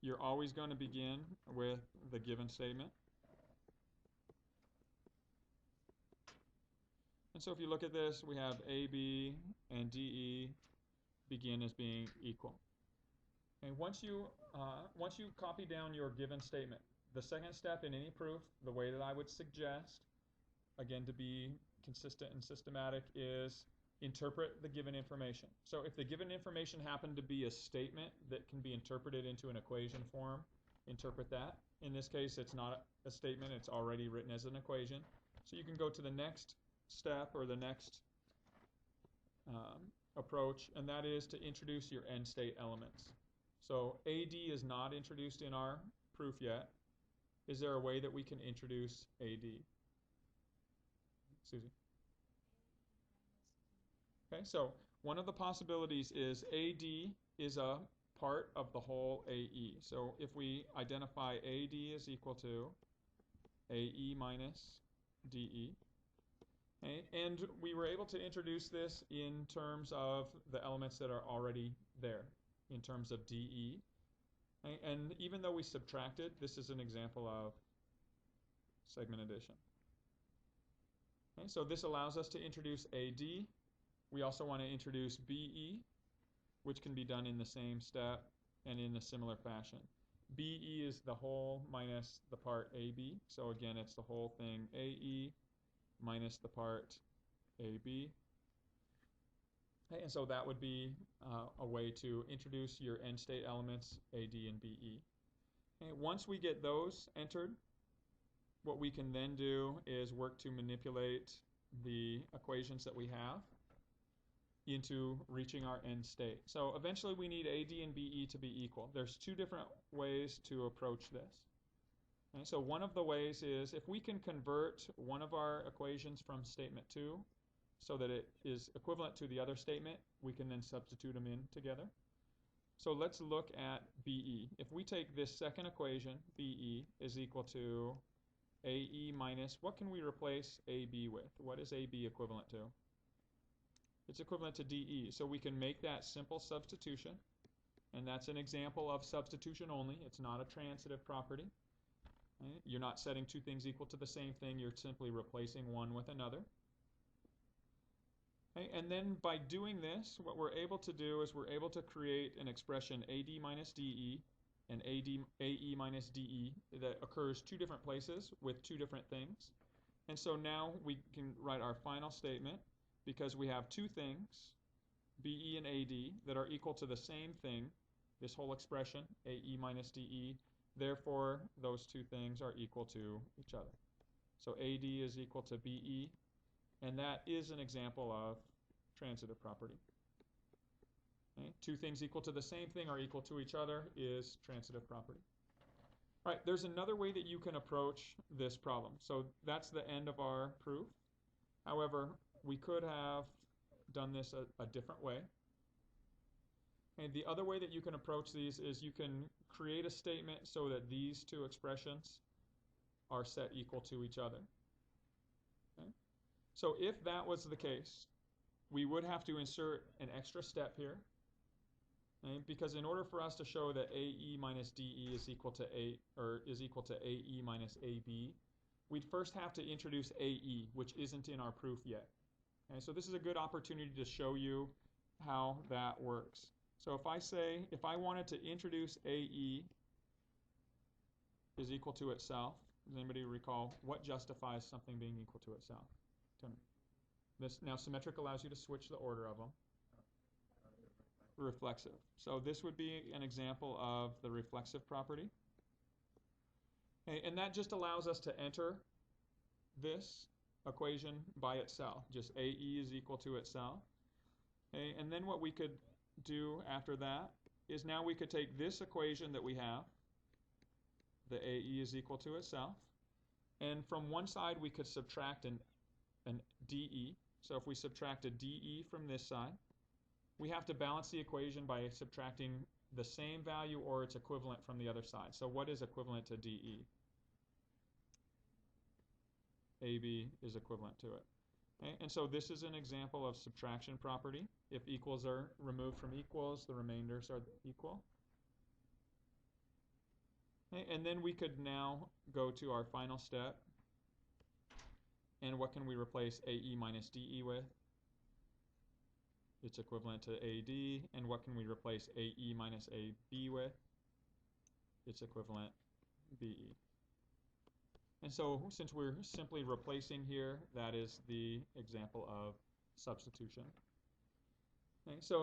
you're always going to begin with the given statement. And so if you look at this, we have AB and DE begin as being equal. And once you copy down your given statement, the second step in any proof, the way that I would suggest, again to be consistent and systematic, is interpret the given information. So if the given information happened to be a statement that can be interpreted into an equation form, interpret that. In this case, it's not a statement, it's already written as an equation. So you can go to the next step or the next approach, and that is to introduce your end state elements. So AD is not introduced in our proof yet. Is there a way that we can introduce AD? Susie? Okay, so one of the possibilities is AD is a part of the whole AE. So if we identify AD is equal to AE minus DE, okay, and we were able to introduce this in terms of the elements that are already there, in terms of DE. Okay, and even though we subtracted, this is an example of segment addition. Okay, so this allows us to introduce AD. We also want to introduce BE, which can be done in the same step and in a similar fashion. BE is the whole minus the part AB. So again, it's the whole thing AE minus the part AB. Okay, and so that would be a way to introduce your end state elements, AD and BE. Okay, once we get those entered, what we can then do is work to manipulate the equations that we have into reaching our end state. So eventually we need AD and BE to be equal. There's two different ways to approach this. Okay, so one of the ways is if we can convert one of our equations from statement 2 so that it is equivalent to the other statement, we can then substitute them in together. So let's look at BE. If we take this second equation, BE is equal to AE minus, what can we replace AB with? What is AB equivalent to? It's equivalent to DE. So we can make that simple substitution, and that's an example of substitution only. It's not a transitive property. Right? You're not setting two things equal to the same thing. You're simply replacing one with another. Okay? And then by doing this, what we're able to do is we're able to create an expression AD minus DE and AE minus DE that occurs two different places with two different things. And so now we can write our final statement because we have two things, BE and AD, that are equal to the same thing, this whole expression, AE minus DE. Therefore, those two things are equal to each other. So AD is equal to BE, and that is an example of transitive property. Okay? Two things equal to the same thing are equal to each other is transitive property. All right, there's another way that you can approach this problem. So that's the end of our proof. However, we could have done this a different way. And the other way that you can approach these is you can create a statement so that these two expressions are set equal to each other. Okay? So if that was the case, we would have to insert an extra step here. Okay? Because in order for us to show that AE minus DE is equal to AE minus AB, we'd first have to introduce AE, which isn't in our proof yet. Okay, so this is a good opportunity to show you how that works. So if I wanted to introduce AE is equal to itself, does anybody recall what justifies something being equal to itself? Tony. This now symmetric allows you to switch the order of them. Reflexive. So this would be an example of the reflexive property. Okay, and that just allows us to enter this equation by itself, just AE is equal to itself. Okay, and then what we could do after that is now we could take this equation that we have, the AE is equal to itself, and from one side we could subtract an DE. So if we subtract a DE from this side, we have to balance the equation by subtracting the same value or its equivalent from the other side. So what is equivalent to DE? AB is equivalent to it. Okay? And so this is an example of subtraction property. If equals are removed from equals, the remainders are equal. Okay, and then we could now go to our final step. And what can we replace AE minus DE with? It's equivalent to AD. And what can we replace AE minus AB with? It's equivalent BE. And so since we're simply replacing here, that is the example of substitution. Okay, so